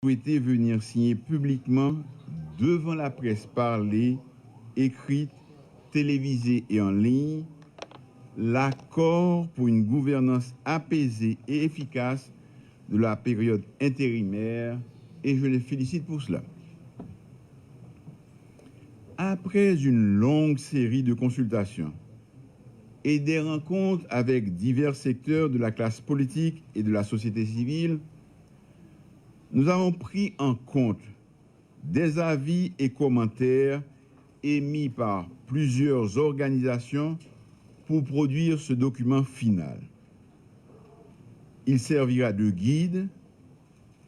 souhaité venir signer publiquement devant la presse parlée, écrite, télévisée et en ligne l'accord pour une gouvernance apaisée et efficace de la période intérimaire et je les félicite pour cela. Après une longue série de consultations et des rencontres avec divers secteurs de la classe politique et de la société civile, nous avons pris en compte des avis et commentaires émis par plusieurs organisations pour produire ce document final. Il servira de guide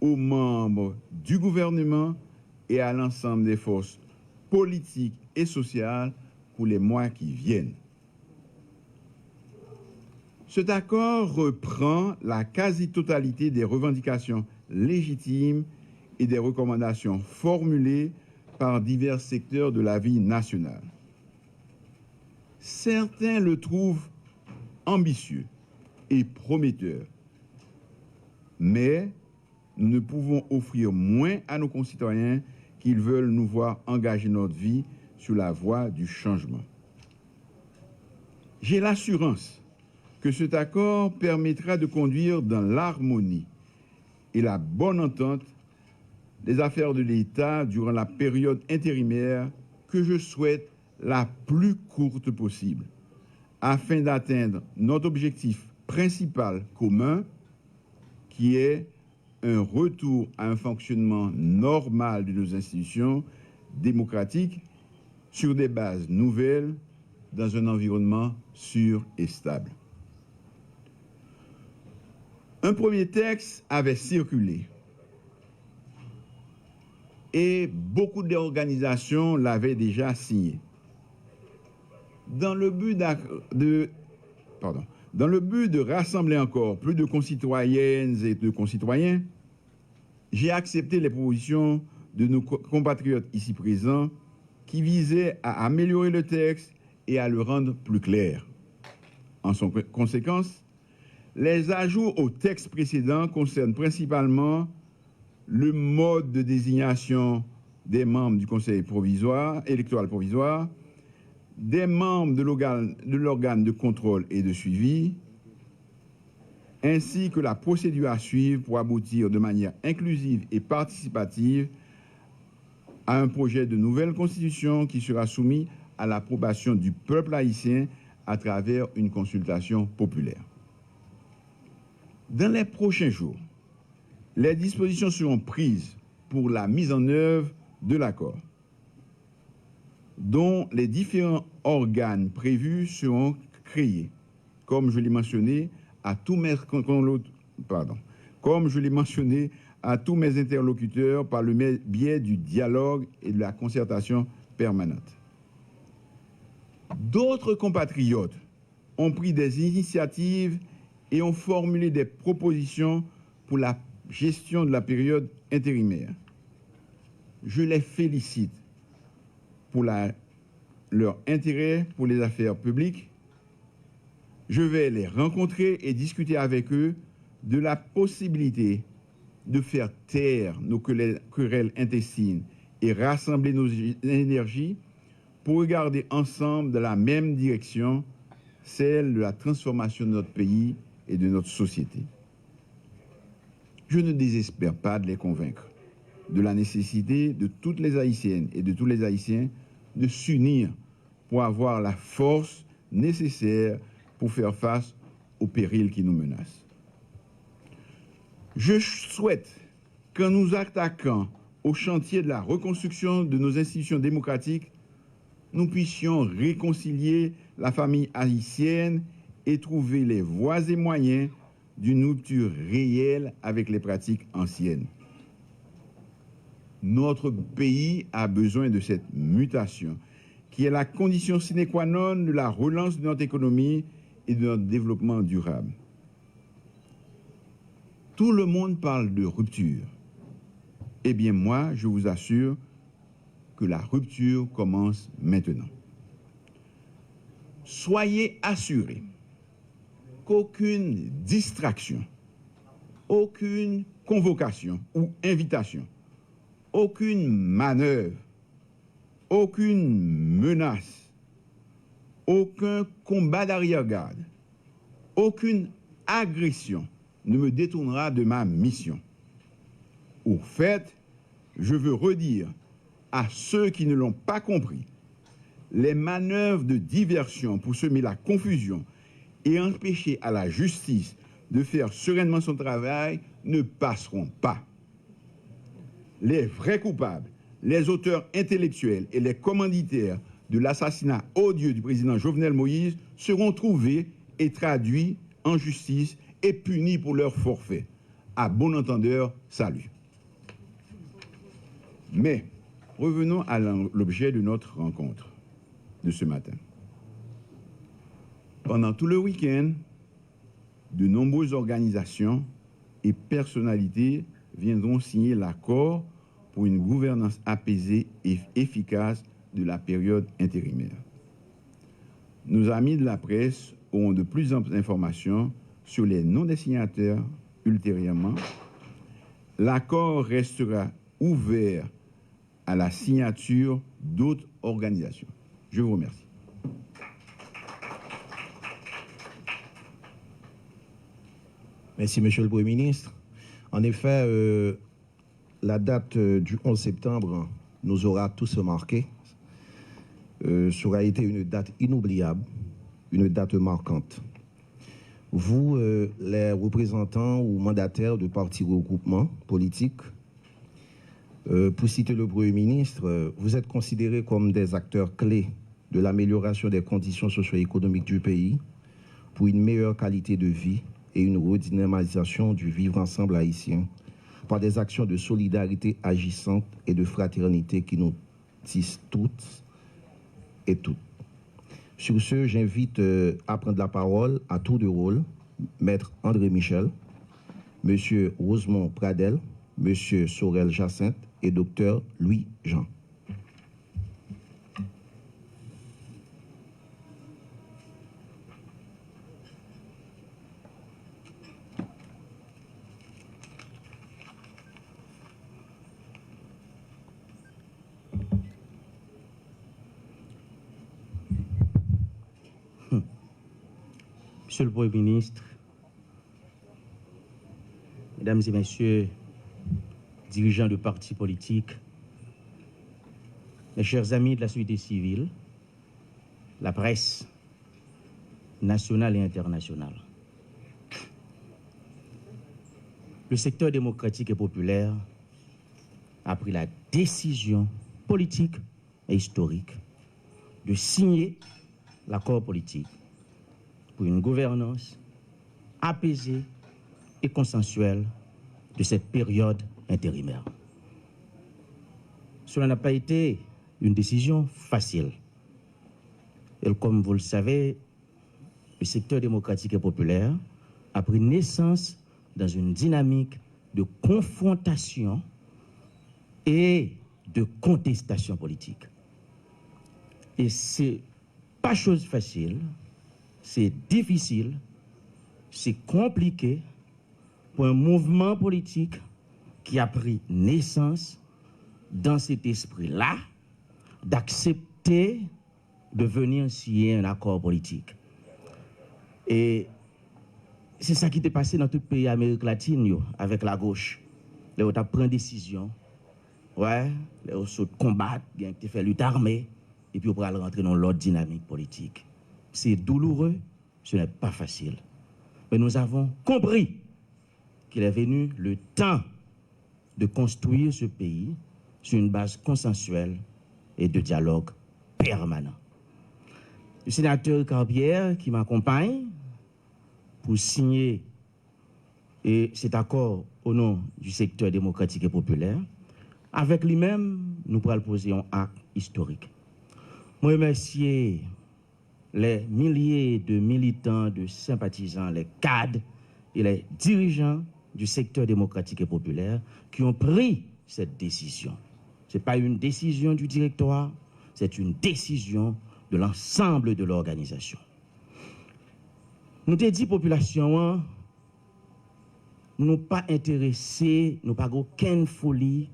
aux membres du gouvernement et à l'ensemble des forces politiques et sociales pour les mois qui viennent. Cet accord reprend la quasi-totalité des revendications légitimes et des recommandations formulées par divers secteurs de la vie nationale. Certains le trouvent ambitieux et prometteur, mais nous ne pouvons offrir moins à nos concitoyens qu'ils veulent nous voir engager notre vie sur la voie du changement. J'ai l'assurance que cet accord permettra de conduire dans l'harmonie et la bonne entente les affaires de l'État durant la période intérimaire que je souhaite la plus courte possible, afin d'atteindre notre objectif principal commun, qui est un retour à un fonctionnement normal de nos institutions démocratiques sur des bases nouvelles dans un environnement sûr et stable. Un premier texte avait circulé et beaucoup d'organisations l'avaient déjà signé. Dans le but de rassembler encore plus de concitoyennes et de concitoyens, j'ai accepté les propositions de nos compatriotes ici présents qui visaient à améliorer le texte et à le rendre plus clair. En conséquence, les ajouts au texte précédent concernent principalement le mode de désignation des membres du Conseil électoral provisoire, des membres de l'organe de contrôle et de suivi, ainsi que la procédure à suivre pour aboutir de manière inclusive et participative à un projet de nouvelle constitution qui sera soumis à l'approbation du peuple haïtien à travers une consultation populaire. Dans les prochains jours, les dispositions seront prises pour la mise en œuvre de l'accord, dont les différents organes prévus seront créés, comme je l'ai mentionné à tous mes interlocuteurs par le biais du dialogue et de la concertation permanente. D'autres compatriotes ont pris des initiatives et ont formulé des propositions pour la gestion de la période intérimaire. Je les félicite pour leur intérêt pour les affaires publiques. Je vais les rencontrer et discuter avec eux de la possibilité de faire taire nos querelles intestines et rassembler nos énergies pour regarder ensemble dans la même direction, celle de la transformation de notre pays et de notre société. Je ne désespère pas de les convaincre de la nécessité de toutes les Haïtiennes et de tous les Haïtiens de s'unir pour avoir la force nécessaire pour faire face aux périls qui nous menacent. Je souhaite qu'en nous attaquant au chantier de la reconstruction de nos institutions démocratiques, nous puissions réconcilier la famille haïtienne et trouver les voies et moyens d'une rupture réelle avec les pratiques anciennes. Notre pays a besoin de cette mutation, qui est la condition sine qua non de la relance de notre économie et de notre développement durable. Tout le monde parle de rupture. Eh bien, moi, je vous assure que la rupture commence maintenant. Soyez assurés qu'aucune distraction aucune convocation ou invitation, aucune manœuvre, aucune menace, aucun combat d'arrière-garde, aucune agression ne me détournera de ma mission. Au fait, je veux redire à ceux qui ne l'ont pas compris, les manœuvres de diversion pour semer la confusion et empêcher à la justice de faire sereinement son travail ne passeront pas. Les vrais coupables, les auteurs intellectuels et les commanditaires de l'assassinat odieux du président Jovenel Moïse seront trouvés et traduits en justice et punis pour leur forfait. À bon entendeur, salut. Mais revenons à l'objet de notre rencontre de ce matin. Pendant tout le week-end, de nombreuses organisations et personnalités viendront signer l'accord pour une gouvernance apaisée et efficace de la période intérimaire. Nos amis de la presse auront de plus amples informations sur les noms des signataires ultérieurement. L'accord restera ouvert à la signature d'autres organisations. Je vous remercie. Merci, Monsieur le Premier ministre. En effet, la date du 11 septembre nous aura tous marqués. Ça aura été une date inoubliable, une date marquante. Vous, les représentants ou mandataires de partis regroupements politiques, pour citer le Premier ministre, vous êtes considérés comme des acteurs clés de l'amélioration des conditions socio-économiques du pays pour une meilleure qualité de vie et une redynamisation du vivre ensemble haïtien par des actions de solidarité agissantes et de fraternité qui nous tissent toutes et toutes. Sur ce, j'invite à prendre la parole à tour de rôle Maître André Michel, Monsieur Rosemont Pradel, Monsieur Sorel Jacinthe et Docteur Louis Jean. Monsieur le Premier ministre, Mesdames et Messieurs, dirigeants de partis politiques, mes chers amis de la société civile, la presse nationale et internationale, le secteur démocratique et populaire a pris la décision politique et historique de signer l'accord politique pour une gouvernance apaisée et consensuelle de cette période intérimaire. Cela n'a pas été une décision facile. Et comme vous le savez, le secteur démocratique et populaire a pris naissance dans une dynamique de confrontation et de contestation politique. Et c'est pas chose facile, c'est difficile, c'est compliqué pour un mouvement politique qui a pris naissance dans cet esprit-là d'accepter de venir signer un accord politique. Et c'est ça qui s'est passé dans tout le pays d'Amérique latine avec la gauche. Les autres prennent décision, ouais, les autres combattent, ils ont fait lutte armée, et puis on pourra rentrer dans l'autre dynamique politique. C'est douloureux, ce n'est pas facile. Mais nous avons compris qu'il est venu le temps de construire ce pays sur une base consensuelle et de dialogue permanent. Le sénateur Carpierre qui m'accompagne pour signer cet accord au nom du secteur démocratique et populaire, avec lui-même, nous pourrons poser un acte historique. Je remercie les milliers de militants, de sympathisants, les cadres et les dirigeants du secteur démocratique et populaire qui ont pris cette décision. Ce n'est pas une décision du directoire, c'est une décision de l'ensemble de l'organisation. Nous avons dit population, nous pas intéressés, nous pas aucune folie,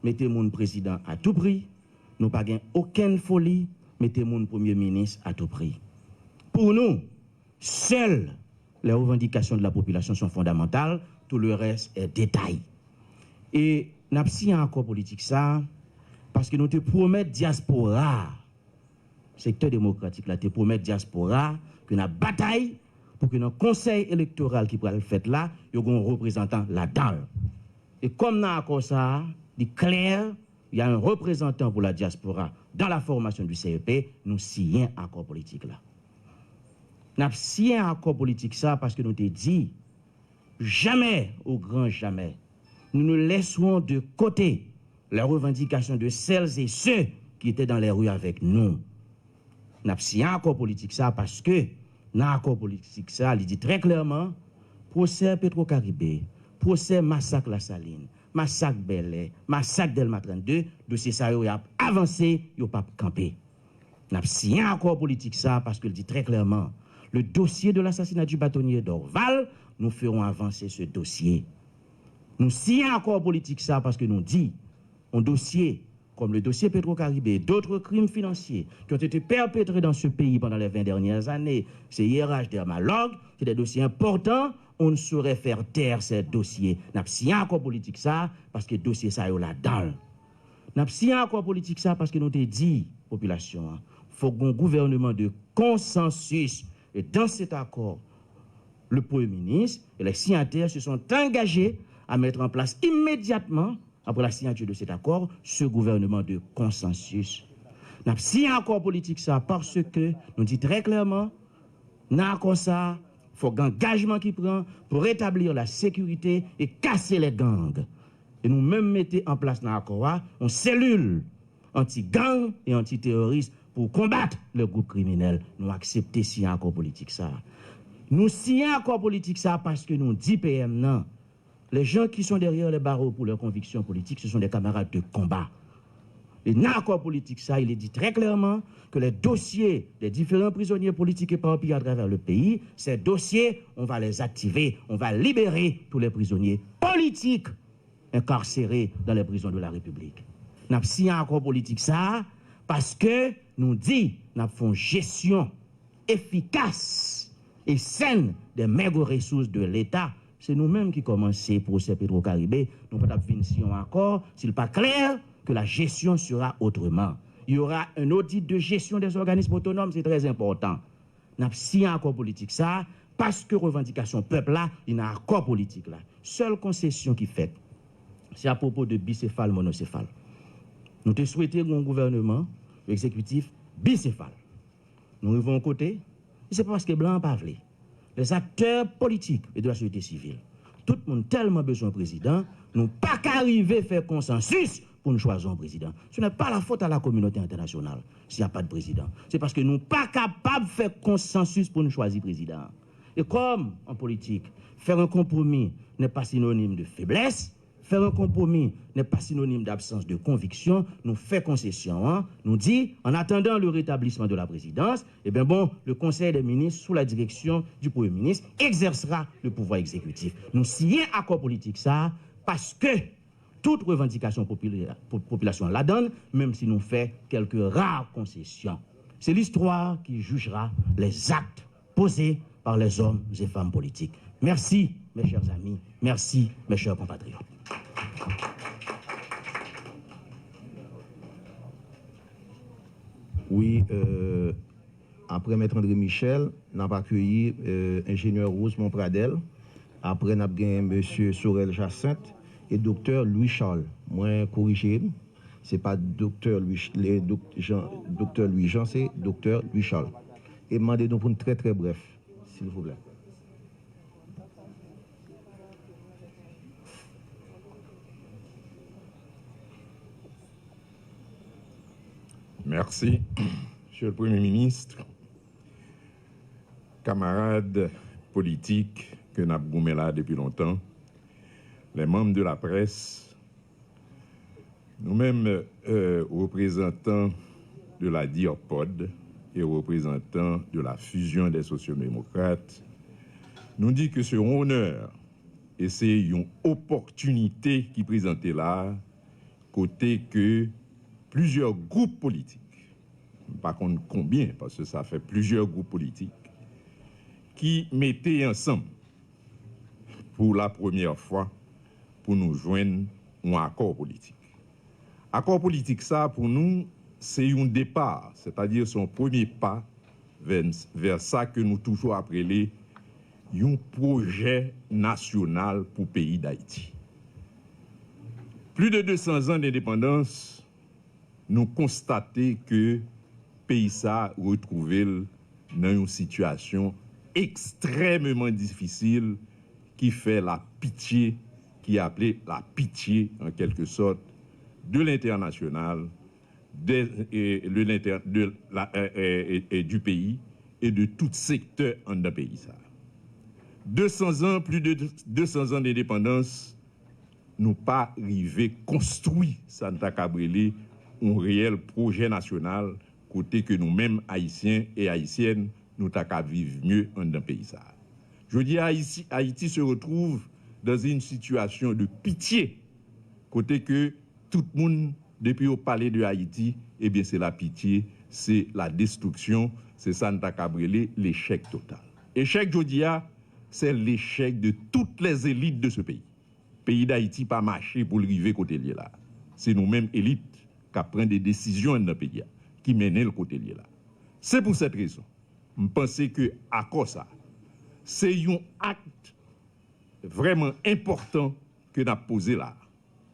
mettez mon président à tout prix, nous pas aucune folie, mettez mon premier ministre à tout prix. Pour nous, seules les revendications de la population sont fondamentales, tout le reste est détail. Et nous avons signé encore politique ça, parce que nous te promettons diaspora, secteur démocratique là, te promet diaspora, que nous bataille pour que notre conseil électoral qui pourra le faire là, il y ait un représentant là-dedans. Et comme nous avons ça, il est clair, il y a un représentant pour la diaspora dans la formation du CEP, nous signons un accord politique là. Nous avons signé un accord politique ça parce que nous t'ai dit, jamais, au grand jamais, nous ne laisserons de côté les revendications de celles et ceux qui étaient dans les rues avec nous. Nous avons signé un accord politique ça parce que dans l'accord politique ça, il dit très clairement, procès Petro-Caribé, procès massacre La Saline, massacre Bel-Air, massacre Delma 32, dossier ça a avancé, il n'a pas campé. Nous avons signé un accord politique ça parce qu'il dit très clairement, le dossier de l'assassinat du bâtonnier d'Orval, nous ferons avancer ce dossier. Nous signons un accord politique ça parce que nous dit, un dossier comme le dossier Petro-Caribé, d'autres crimes financiers qui ont été perpétrés dans ce pays pendant les 20 dernières années, c'est IRH, Dermalog, c'est des dossiers importants, on ne saurait faire taire ces dossiers. Nous avons signé un accord politique ça parce que le dossier ça est là-dedans. Nous avons signé un accord politique ça parce que nous avons dit, population, il faut un gouvernement de consensus. Et dans cet accord, le Premier ministre et les signataires se sont engagés à mettre en place immédiatement, après la signature de cet accord, ce gouvernement de consensus. Nous avons signé un accord politique ça parce que nous dit très clairement, dans l'accord ça, il faut un engagement qui prend pour rétablir la sécurité et casser les gangs. Et nous même mettons en place dans l'accord une cellule anti-gang et anti-terroriste pour combattre le groupe criminel. Nous acceptons signer un accord politique ça. Nous signons un accord politique ça parce que nous dit PM non. Les gens qui sont derrière les barreaux pour leurs convictions politiques, ce sont des camarades de combat. Et dans l'accord politique ça, il est dit très clairement que les dossiers des différents prisonniers politiques éparpillés à travers le pays, ces dossiers, on va les activer, on va libérer tous les prisonniers politiques incarcérés dans les prisons de la République. Nous avons signé un accord politique ça parce que nous dit nous avons une gestion efficace et saine des maigres ressources de l'État. C'est nous-mêmes qui commençons le procès Petro-Caribé. Nous ne pouvons pas finir un accord s'il n'est pas clair que la gestion sera autrement. Il y aura un audit de gestion des organismes autonomes, c'est très important. Nous avons signé un accord politique ça parce que revendication peuple là, il y a un accord politique là. Seule concession qui fait, c'est à propos de bicéphale, monocéphale. Nous te souhaitons un gouvernement exécutif bicéphale. Nous arrivons à côté, c'est pas parce que blanc pas voulu. Les acteurs politiques et de la société civile, tout le monde tellement besoin de président, nous pas qu'arriver à faire consensus pour nous choisir un président. Ce n'est pas la faute à la communauté internationale s'il n'y a pas de président. C'est parce que nous pas capables de faire consensus pour nous choisir président. Et comme en politique, faire un compromis n'est pas synonyme de faiblesse, faire un compromis n'est pas synonyme d'absence de conviction. Nous fait concession, hein? Nous dit, en attendant le rétablissement de la présidence, eh bien bon, le Conseil des ministres, sous la direction du Premier ministre, exercera le pouvoir exécutif. Nous signons accord politique ça, parce que toute revendication population la donne, même si nous fait quelques rares concessions. C'est l'histoire qui jugera les actes posés par les hommes et femmes politiques. Merci, mes chers amis. Merci, mes chers compatriotes. Oui, après Maître André Michel, nous avons accueilli ingénieur Rose Montpradel. Après, nous avons M. Sorel Jacinthe et Dr. Louis Charles. Moi, corrigé, ce n'est pas Dr. Louis Jean, c'est Dr. Louis Charles. Et demandez-nous pour une très très bref, s'il vous plaît. Merci, Monsieur le Premier ministre, camarades politiques que nous avons là depuis longtemps, les membres de la presse, nous-mêmes représentants de la DIOPOD et représentants de la fusion des sociodémocrates, nous dit que c'est un honneur et c'est une opportunité qui présentait là, côté que plusieurs groupes politiques, par contre combien, parce que ça fait plusieurs groupes politiques, qui mettaient ensemble pour la première fois pour nous joindre un accord politique. Accord politique, ça, pour nous, c'est un départ, c'est-à-dire son premier pas vers ça que nous toujours appelons un projet national pour le pays d'Haïti. Plus de 200 ans d'indépendance, nous constatons que le pays a retrouvé dans une situation extrêmement difficile qui fait la pitié, qui est appelée la pitié en quelque sorte de l'international, du pays et de tout secteur en un pays. 200 ans, plus de 200 ans d'indépendance, nous pas arrivé construit Santa Cabrélé un réel projet national côté que nous-mêmes Haïtiens et Haïtiennes nous t'as vivre mieux en un pays. Je dis Haïti se retrouve dans une situation de pitié côté que tout le monde depuis au palais de Haïti, eh bien c'est la pitié, c'est la destruction, c'est Santa Cabrélé, l'échec total. Échec, je dis, c'est l'échec de toutes les élites de ce pays. Le pays d'Haïti pas marché pour le river côté là. C'est nous-mêmes élites qui prennent des décisions dans le pays, qui mènent le côté là. C'est pour cette raison, je pense que à cause ça, c'est un acte vraiment important que nous avons posé là.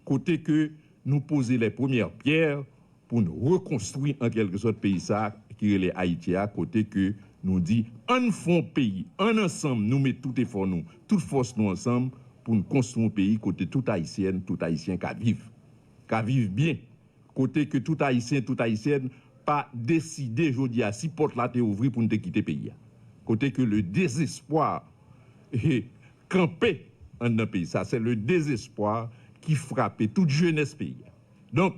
Côté que nous poser les premières pierres pour nous reconstruire en quelque sorte le pays ça, qui est les Haïti à côté que nous dit un fond pays, un ensemble, nous mettons tout effort nous, toute force nous ensemble pour nous construire un pays côté tout haïtien qui vivent bien, côté que tout haïtien, toute haïtienne pas décider aujourd'hui à si porte là ouvrir pour nous quitter le pays. Côté que le désespoir est campé en un pays, ça c'est le désespoir qui frappait toute jeunesse pays. Donc,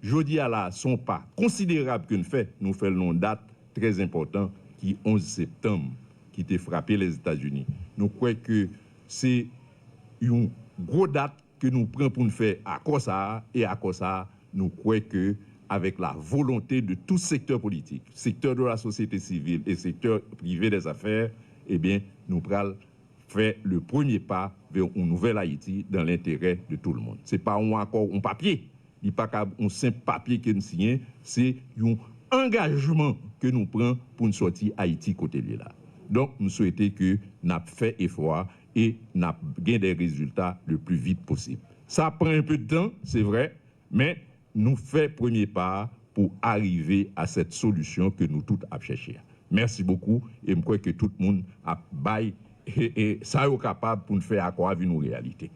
je dis à la son pas considérable que nous faisons une date très importante qui est 11 septembre, qui a frappé les États-Unis. Nous croyons que c'est une grosse date que nous prenons pour nous faire à cause ça, et à cause ça, nous croyons que avec la volonté de tout secteur politique, secteur de la société civile et secteur privé des affaires, eh bien, nous pourrons faire le premier pas vers une nouvelle Haïti dans l'intérêt de tout le monde. Ce n'est pas encore un papier, ce n'est pas un simple papier que nous signons, c'est un engagement que nous prenons pour nous sortir Haïti côté de là. Donc, nous souhaitons que nous fait effort et nous gagné des résultats le plus vite possible. Ça prend un peu de temps, c'est vrai, mais nous faisons premier pas pour arriver à cette solution que nous tous avons cherché. Merci beaucoup et je crois que tout le monde a baillé et ça est capable pour nous faire accord avec nos réalités.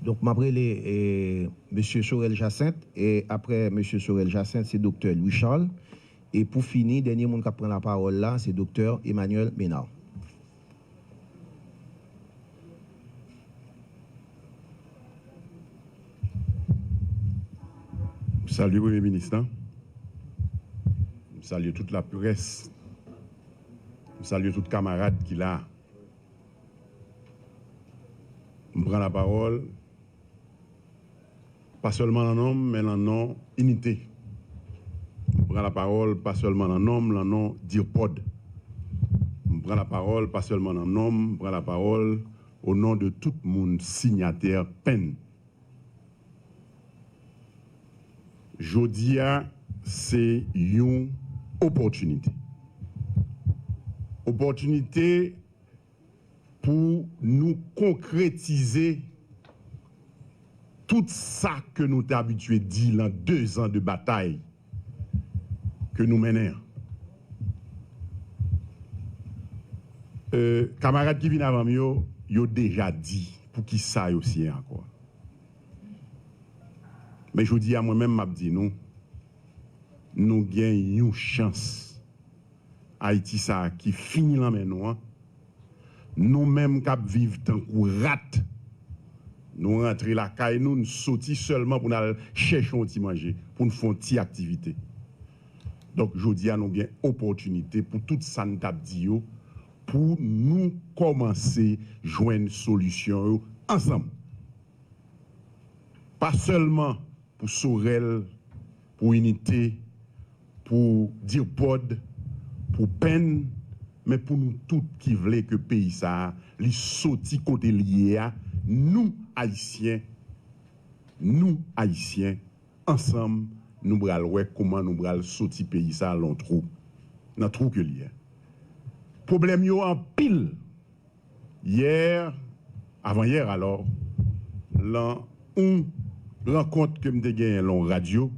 Donc, m'appelle M. Sorel Jacinthe et après M. Sorel Jacinthe, c'est Dr. Louis Charles. Et pour finir, dernier monde qui prend la parole là, c'est Dr. Emmanuel Ménard. Salut, Premier ministre. Salut toute la presse. Salut tous les camarades qui là. Je prends la parole, pas seulement en nom, mais en nom unité. Je prends la parole, pas seulement en nom, mais en nom d'IRPOD. Je prends la parole, pas seulement en nom, je prends la parole au nom de tout le monde signataire peine. Jodia, c'est une opportunité. Opportunité pour nous concrétiser tout ça que nous t'avons habitué à dire dans 2 ans de bataille que nous menons. Camarades qui viennent avant moi, ils ont déjà dit pour qui ça aussi encore. Mais je dis à moi-même, je dis nous gagnons une chance. Haïti, ça qui finit la main nous-mêmes qui vivons tant qu'on rate nous rentrer la caille, nous sortir seulement pour nous chercher un petit manger, pour nous faire une petite activité. Donc, je dis à nous bien opportunité pour tout ça nous t'a dit pour nous commencer à joindre une solution ensemble. Pas seulement pour Sorel, pour Unité, pour Dirpod, pour peine, mais pour nous tous qui voulons que le pays ça, les sorti côté lié à nous Haïtiens, ensemble, nous allons voir comment nous allons sortir pays ça dans trou que lié. Problème yo en pile. Hier, avant-hier alors, une rencontre que m'te gagné en radio,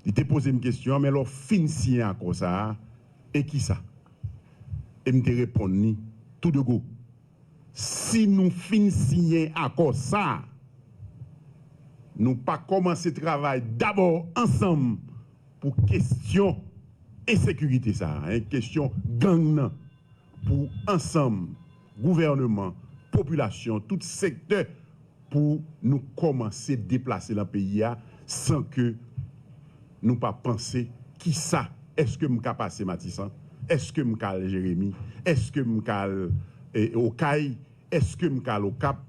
il t'a posé une question, mais alors fin signé à quoi ça et qui ça? Et m'te répondu tout de go. Si nous fin signé à quoi ça, nous pas commencer travail d'abord ensemble pour question insécurité ça, question gang pour ensemble gouvernement, population, tout secteur pour nous commencer à déplacer dans le pays sans que nous pas penser qui ça, est-ce que m'ka passer Matissan, est-ce que m'ka Jérémy, est-ce que m'ka Okaï, est-ce que m'ka au Cap,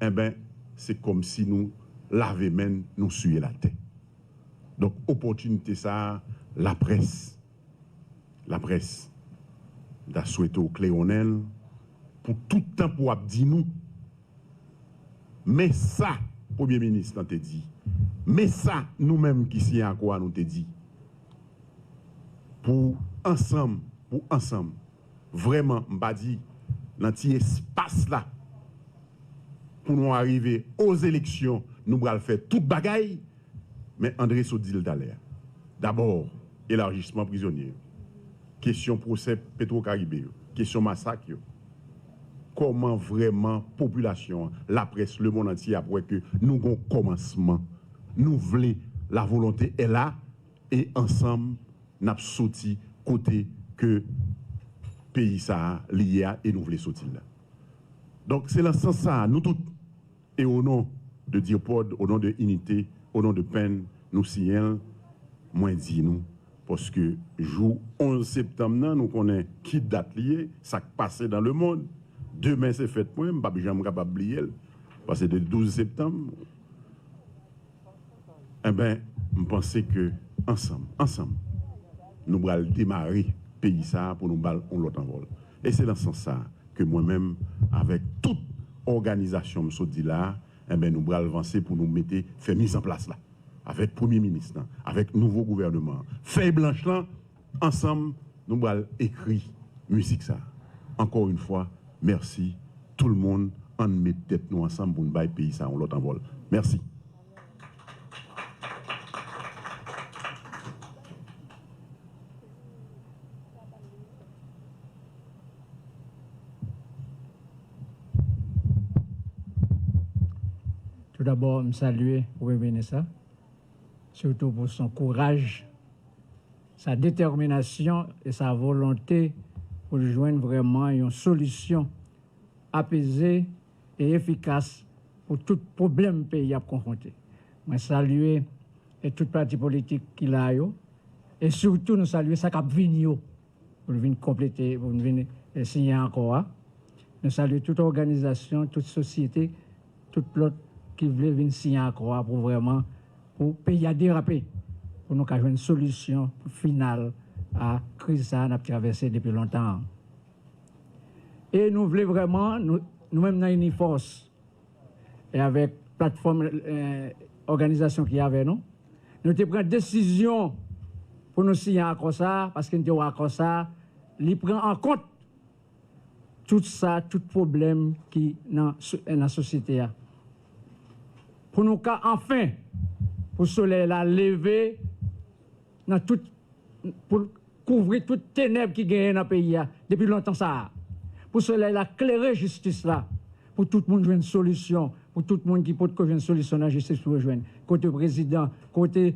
eh ben c'est comme si nous laver main, nous suyer la tête. Donc opportunité ça, la presse d'a souhaité au Cléonel pour tout le temps pour dire nous. Mais ça, Premier ministre t'a dit. Mais ça, nous-mêmes qui sommes à quoi nous t'a dit. Pour ensemble, vraiment, m'pa dit, dans cet espace là, pour nous arriver aux élections, nous allons faire toute bagaille, mais André Sodil d'aller. D'abord, élargissement prisonnier. Question procès Petro-Caribé, question massacre. Comment vraiment population, la presse, le monde entier après que nous avons commencement, nous voulons la volonté est là et ensemble nous avons sorti côté que pays ça lié et nous voulons sortir là. Donc c'est dans ce sens ça, nous tous et au nom de Dirpod, au nom de Unité, au nom de peine, nous signons moins dit nous. Parce que jour 11 septembre, nous connaissons qui date liée, ça qui passe dans le monde. Demain, c'est fait pour moi, je ne suis pas capable d'oublier. Parce que le 12 septembre, eh bien, je pense que ensemble, nous allons démarrer le pays ça pour nous battre l'autre envol. Et c'est dans ce sens que moi-même, avec toute organisation, je dis là, eh bien, nous allons avancer pour nous mettre, faire mise en place là. Avec Premier ministre, avec nouveau gouvernement. Feuille blanche là, ensemble, nous allons écrire musique ça. Encore une fois, merci. Tout le monde, en met tête nous ensemble pour nous bailler pays ça, on l'autre envol. Merci. Tout d'abord, me saluer pour Premier ça. Surtout pour son courage, sa détermination et sa volonté pour joindre vraiment une solution apaisée et efficace pour tout problème que le pays a confronté. Je salue et toute parti politique qui a eu, et surtout nous saluer ça qui a venu pour venir compléter, pour venir signer encore. Nous saluons toute organisation, toute société, toute l'autre qui voulait venir signer encore pour vraiment pour le pays à déraper, pour nous avoir une solution finale à la crise que nous avons traversée depuis longtemps. Et nous voulons vraiment, nous-mêmes dans Uniforce, et avec la plateforme organisation qui y avait, nous avons pris une décision pour nous signer à ça, parce que nous avons à ça, il prend en compte tout ça, tout problème qui est dans la société. Pour nous, enfin, pour le soleil la lever pour couvrir toute ténèbres qui gagne dans le pays depuis longtemps ça. Pour le soleil la clairer justice là, pour tout le monde jouer une solution, pour tout le monde qui peut trouver une solution dans la justice pour joindre, côté président, côté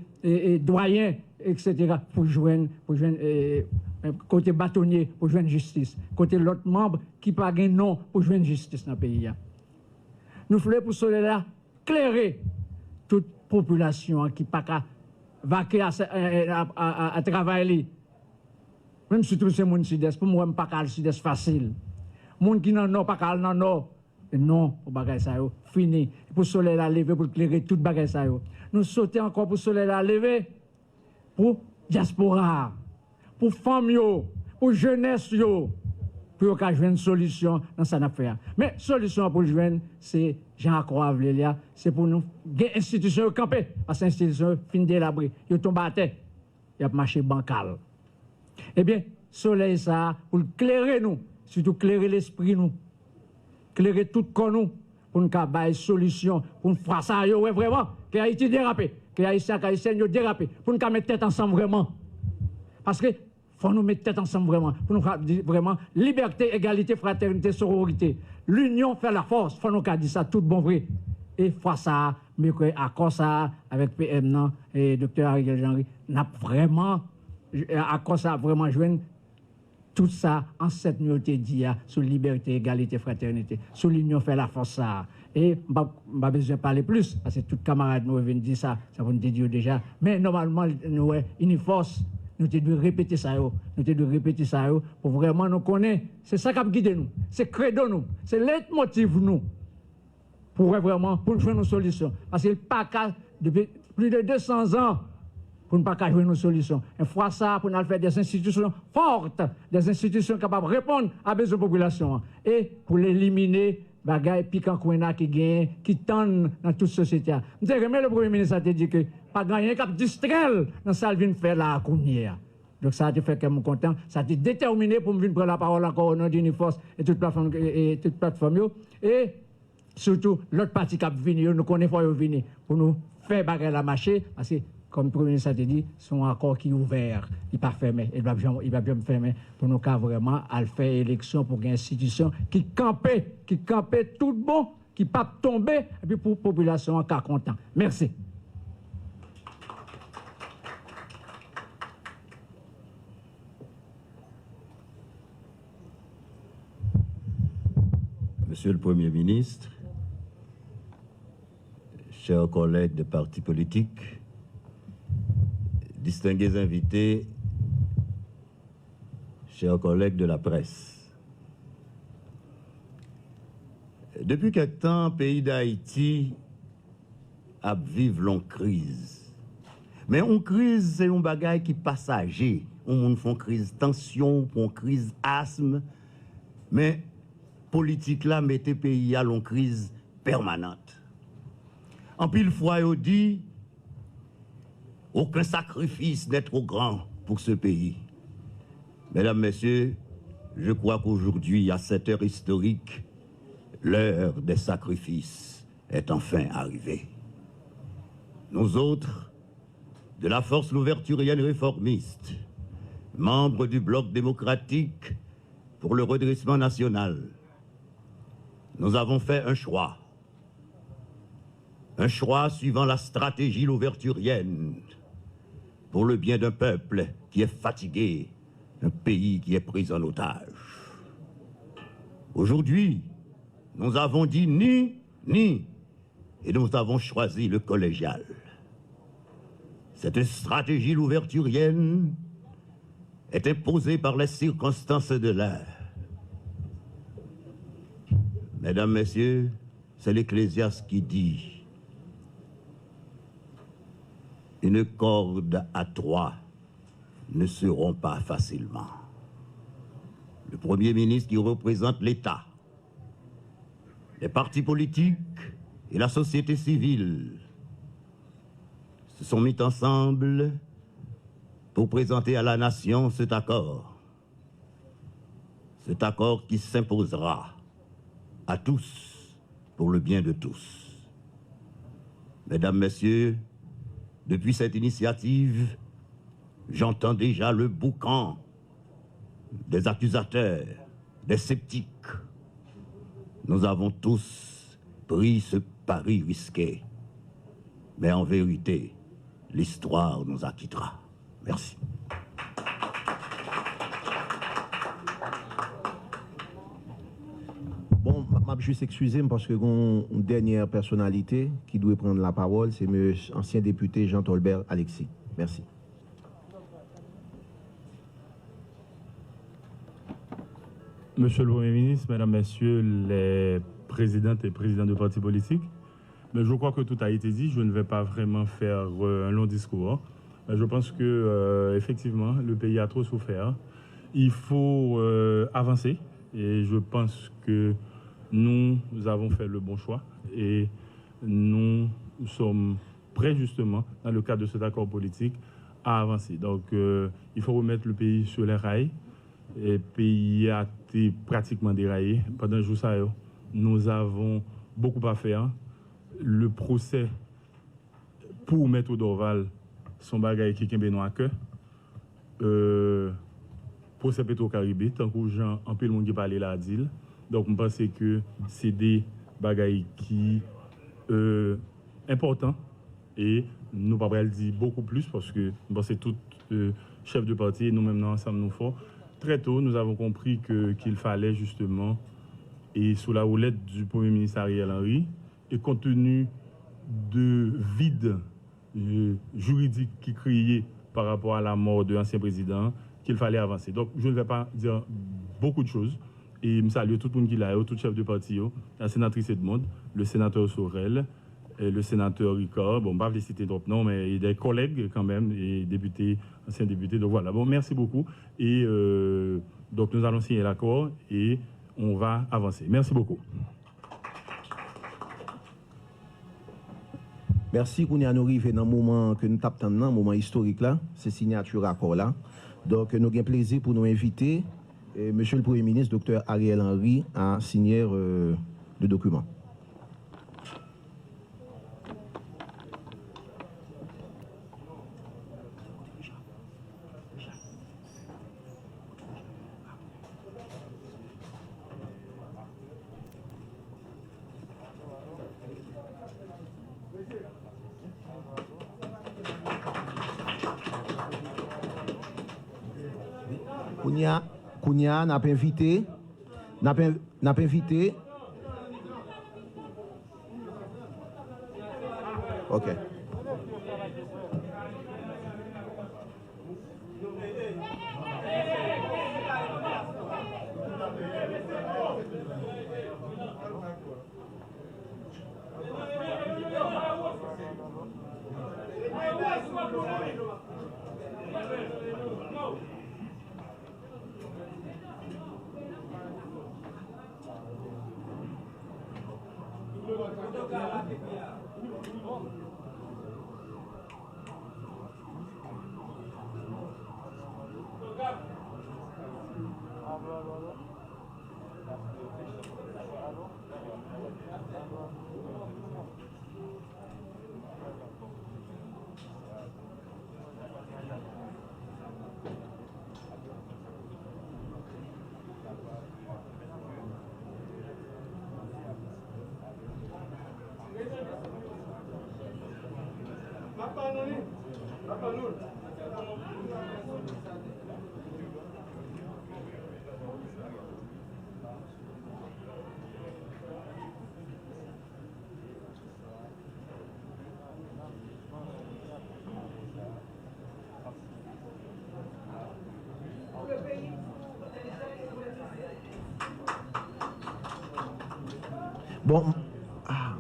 doyen, etc. pour joindre côté bâtonnier pour joindre justice, côté l'autre membre qui pas gain non pour joindre justice dans le pays. Nous voulons pour cela là clairer toute population qui n'a pas vaquer à travailler. Même si tout c'est mon sud-est, pour moi, je ne pas le sud-est facile. Moun qui n'en a pas qu'à n'en a. Non, pour bagay ça yo, fini. Pour soleil la lever, pour éclairer tout bagay ça yo. Nous sautons encore pour soleil la lever, pour diaspora, pour femmes yo, pour jeunesse yo, pour qu'on joue une solution dans cette affaire. Mais solution pour joindre, c'est Jean-Claude Avlélia, c'est pour nous, des institutions camper, parce que l'institution fin délabrée, ils tombent à terre, ils ont marché bancal. Eh bien, soleil ça, pour éclairer nous, surtout éclairer l'esprit nous, éclairer tout corps nous, pour nous avoir une solution, pour nous faire ça, ouais, vraiment, que Haïti dérapé, que Haïtien dérapé, pour nous mettre tête ensemble vraiment. Parce que faut nous mettre tête ensemble vraiment, pour nous faire vraiment liberté, égalité, fraternité, sororité. L'union fait la force, faut nous dire ça tout bon vrai. Et fois ça, mais que accord ça avec PM non, et Dr. Ariel Henry, n'a vraiment accord ça vraiment joindre tout ça en cette nuit dit sur liberté, égalité, fraternité. Sur l'union fait la force ça. Et pas besoin de parler plus parce que tout camarade nous viennent dire ça, ça vous dire déjà. Mais normalement nous une force. Nous devons répéter ça, pour vraiment nous connaître. C'est ça qui a guidé nous, c'est credo nous, c'est leitmotiv nous, pour vraiment, pour nous jouer nos solutions. Parce qu'il n'y a pas qu'à, depuis plus de 200 ans, pour ne pas qu'à jouer nos solutions. Une fois ça, pour nous faire des institutions fortes, des institutions capables de répondre à besoin de la population. Et pour l'éliminer, bagay piquant qui gagne, qui tendent dans toute société. Je remets le Premier ministre a dit que pas gagner cap distraire dans ça vient faire la cournière. Donc ça a fait que je suis content, ça a été déterminé pour me venir prendre la parole encore au nom d'Uniforce et toute plateforme et surtout l'autre parti qui a venu, nous connaissons pas venir pour nous faire bagay la marcher parce que comme le Premier ministre a dit, son accord qui est ouvert, il n'est pas fermé, il va bien fermer pour nous vraiment à faire élection pour une institution qui campait tout bon, qui ne pas tomber, et puis pour la population en cas content. Merci. Monsieur le Premier ministre, chers collègues des partis politiques, distingués invités, chers collègues de la presse. Depuis quelque temps, le pays d'Haïti a vécu une crise. Mais une crise, c'est un bagage qui est passager. On fait une crise tension, une crise asthme. Mais politique là, mette le pays à une crise permanente. En pile fois, il dit aucun sacrifice n'est trop grand pour ce pays. Mesdames, Messieurs, je crois qu'aujourd'hui, à cette heure historique, l'heure des sacrifices est enfin arrivée. Nous autres, de la force louverturienne réformiste, membres du bloc démocratique pour le redressement national, nous avons fait un choix suivant la stratégie louverturienne, pour le bien d'un peuple qui est fatigué, un pays qui est pris en otage. Aujourd'hui, nous avons dit ni, et nous avons choisi le collégial. Cette stratégie louverturienne est imposée par les circonstances de l'heure. Mesdames, Messieurs, c'est l'Ecclésiaste qui dit: une corde à trois ne se rompt pas facilement. Le Premier ministre qui représente l'État, les partis politiques et la société civile se sont mis ensemble pour présenter à la nation cet accord qui s'imposera à tous pour le bien de tous. Mesdames, Messieurs, depuis cette initiative, j'entends déjà le boucan des accusateurs, des sceptiques. Nous avons tous pris ce pari risqué. Mais en vérité, l'histoire nous acquittera. Merci. Bon, m'a juste excusé parce que une dernière personnalité qui doit prendre la parole, c'est M. ancien député Jean Tolbert Alexis. Merci. Monsieur le Premier ministre, Mesdames, Messieurs les présidentes et présidents de partis politiques, mais je crois que tout a été dit. Je ne vais pas vraiment faire un long discours. Mais je pense que effectivement, le pays a trop souffert. Il faut avancer et je pense que nous avons fait le bon choix et nous sommes prêts justement, dans le cadre de cet accord politique, à avancer. Donc il faut remettre le pays sur les rails. Le pays a été pratiquement déraillé. Pendant le jour, nous avons beaucoup à faire. Le procès pour Maître Dorval, son bagage qui est à cœur. Procès Petro-Caribé, tant que gens, en peu le monde qui parle là, dit. Donc, je pense que c'est des bagailles qui importants et nous ne pouvons pas le dire beaucoup plus parce que c'est tout chef de parti et nous-mêmes, nous ensemble, nous faisons. Très tôt, nous avons compris qu'il fallait justement, et sous la houlette du Premier ministre Ariel Henry, et compte tenu de vide juridique qui criait par rapport à la mort de l'ancien président, qu'il fallait avancer. Donc, je ne vais pas dire beaucoup de choses. Et je salue tout le monde qui l'a, tout chef de parti, la sénatrice Edmond, le sénateur Sorel, le sénateur Ricard, bon, pas les citer d'autres noms, mais des collègues quand même, et députés, anciens députés. Donc voilà, bon, merci beaucoup. Et donc nous allons signer l'accord et on va avancer. Merci beaucoup. Merci, Kounia nous arrive dans le moment que nous tapons dans le moment historique là, c'est signature accord là. Donc nous avons plaisir pour nous inviter, Monsieur le Premier ministre, Dr. Ariel Henry, à signer le document. Kounia n'a pas invité. OK. Bon. Ah.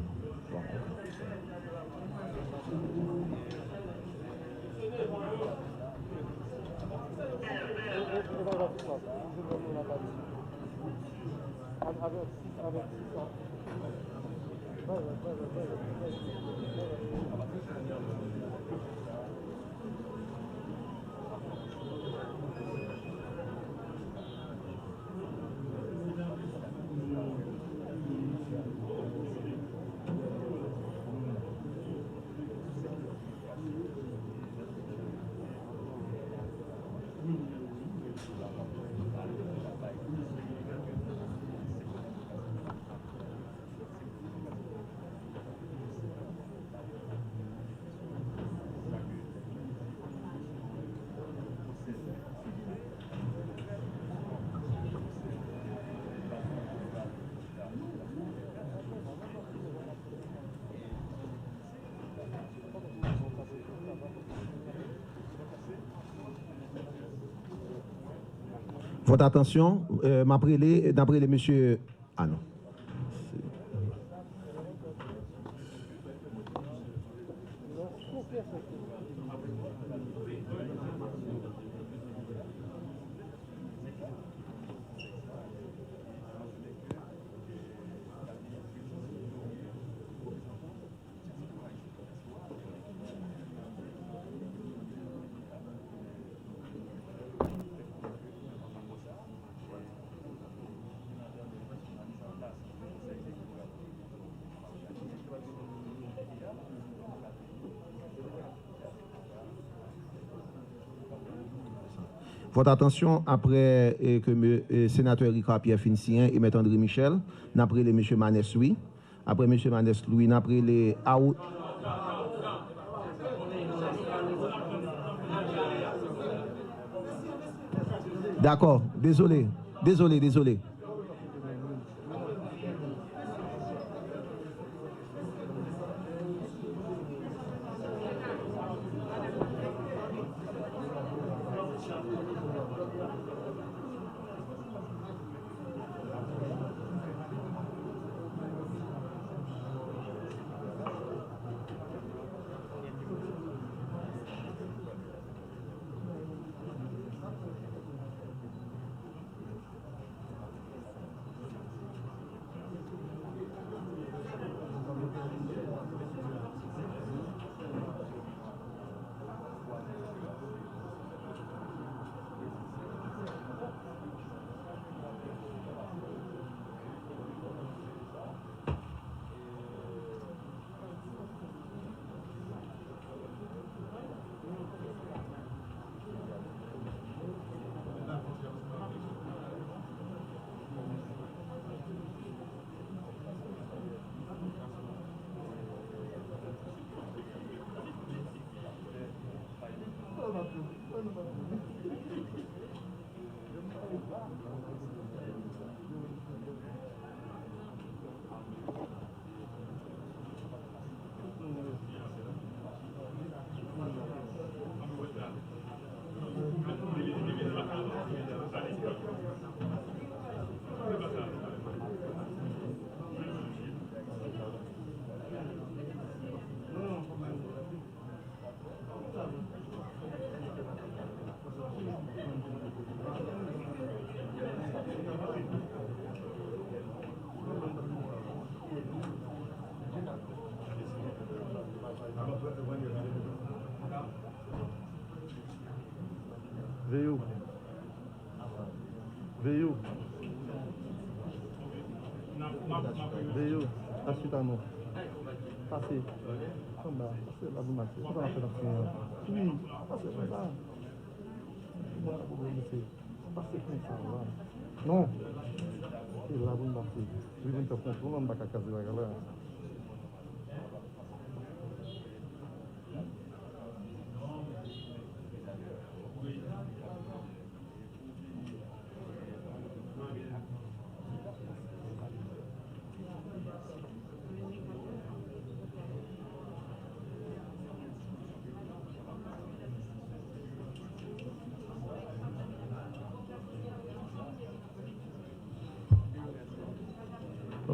Votre attention, d'après les messieurs. Ah non. Votre attention, après que le sénateur Ricard Pierre Fincien et M. André Michel, n'après les M. Manès Louis, après M. Manès Louis, n'après les Aout. D'accord, désolé. Veio, ensuite à nous. Passez. Comme là, passez là, vous marchez. Pourquoi on a fait la prière? Oui, passez comme ça. Passez comme ça, là. Non. Et là, vous marchez. Vous venez te contrôler, on ne va pas casser la galère.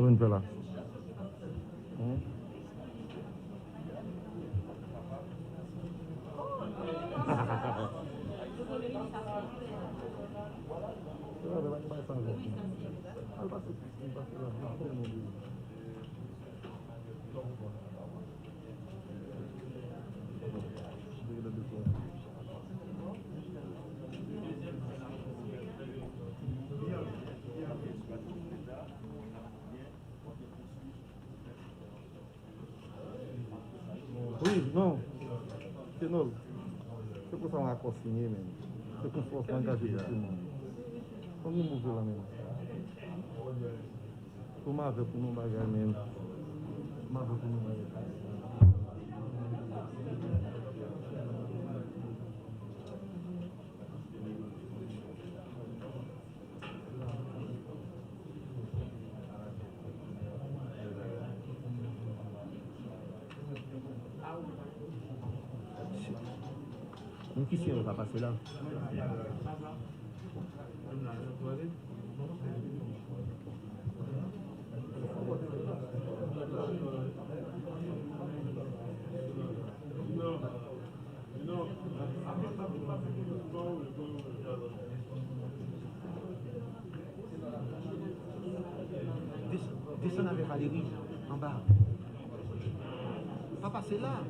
Une peu là. Oui, non. C'est non. C'est pour ça qu'on a consigné même. C'est pour force engagée de tout le monde. On nous mouve là même. Pour m'avoir pour nous bagarre même. M'avoir pour nous bagarre. Qui c'est, on va passer là. Descends avec Valérie, en bas. Pas passer là.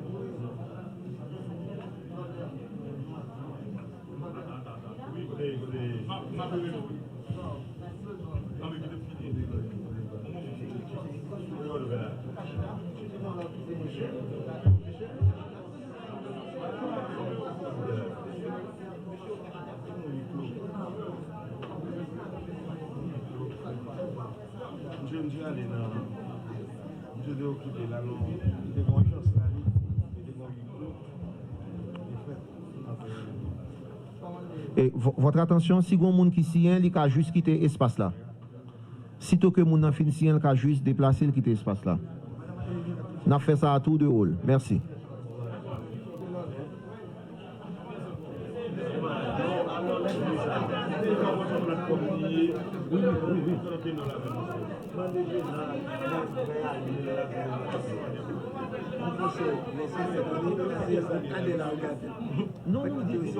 Je aller là. Je vais occuper là, non. Des grandes choses là. Des grands Et votre attention, si vous avez un monde qui signe, il a juste quitté l'espace là. Sitôt que mon fin signe, il a juste déplacé, il quitte l'espace là. On a fait ça à tour de rôle. Merci. Non, oui, on dit ça.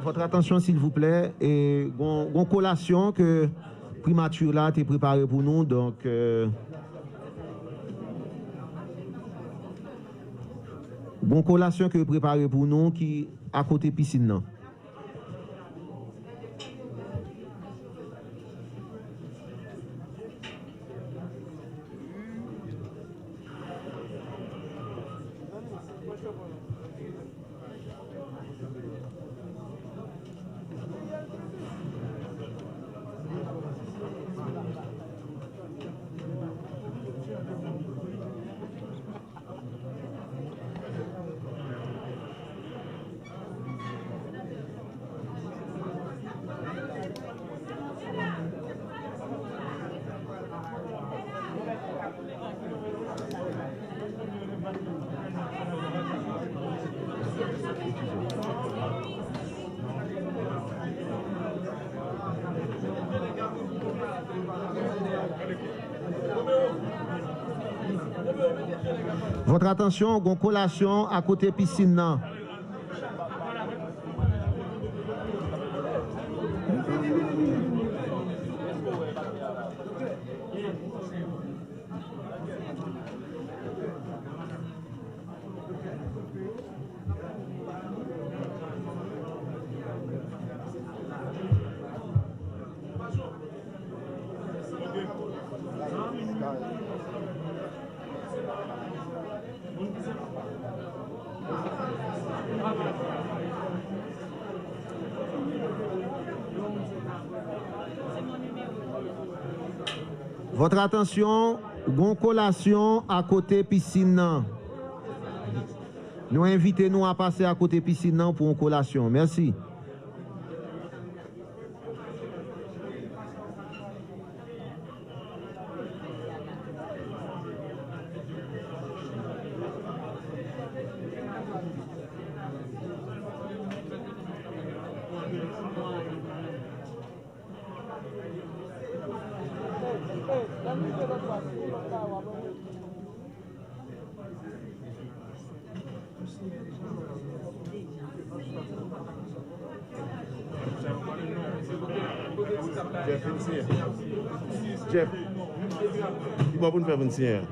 Votre attention, s'il vous plaît. Et une collation que primature là t'es préparé pour nous. Donc, une collation que préparé pour nous qui à côté piscine là. Votre attention, une collation à côté piscine là. Votre attention, une collation à côté piscine. Nous invitons à passer à côté piscine pour une collation. Merci. Jeff, il va vous faire une sienne.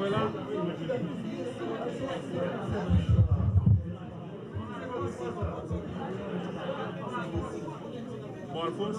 Bon, Alphonse.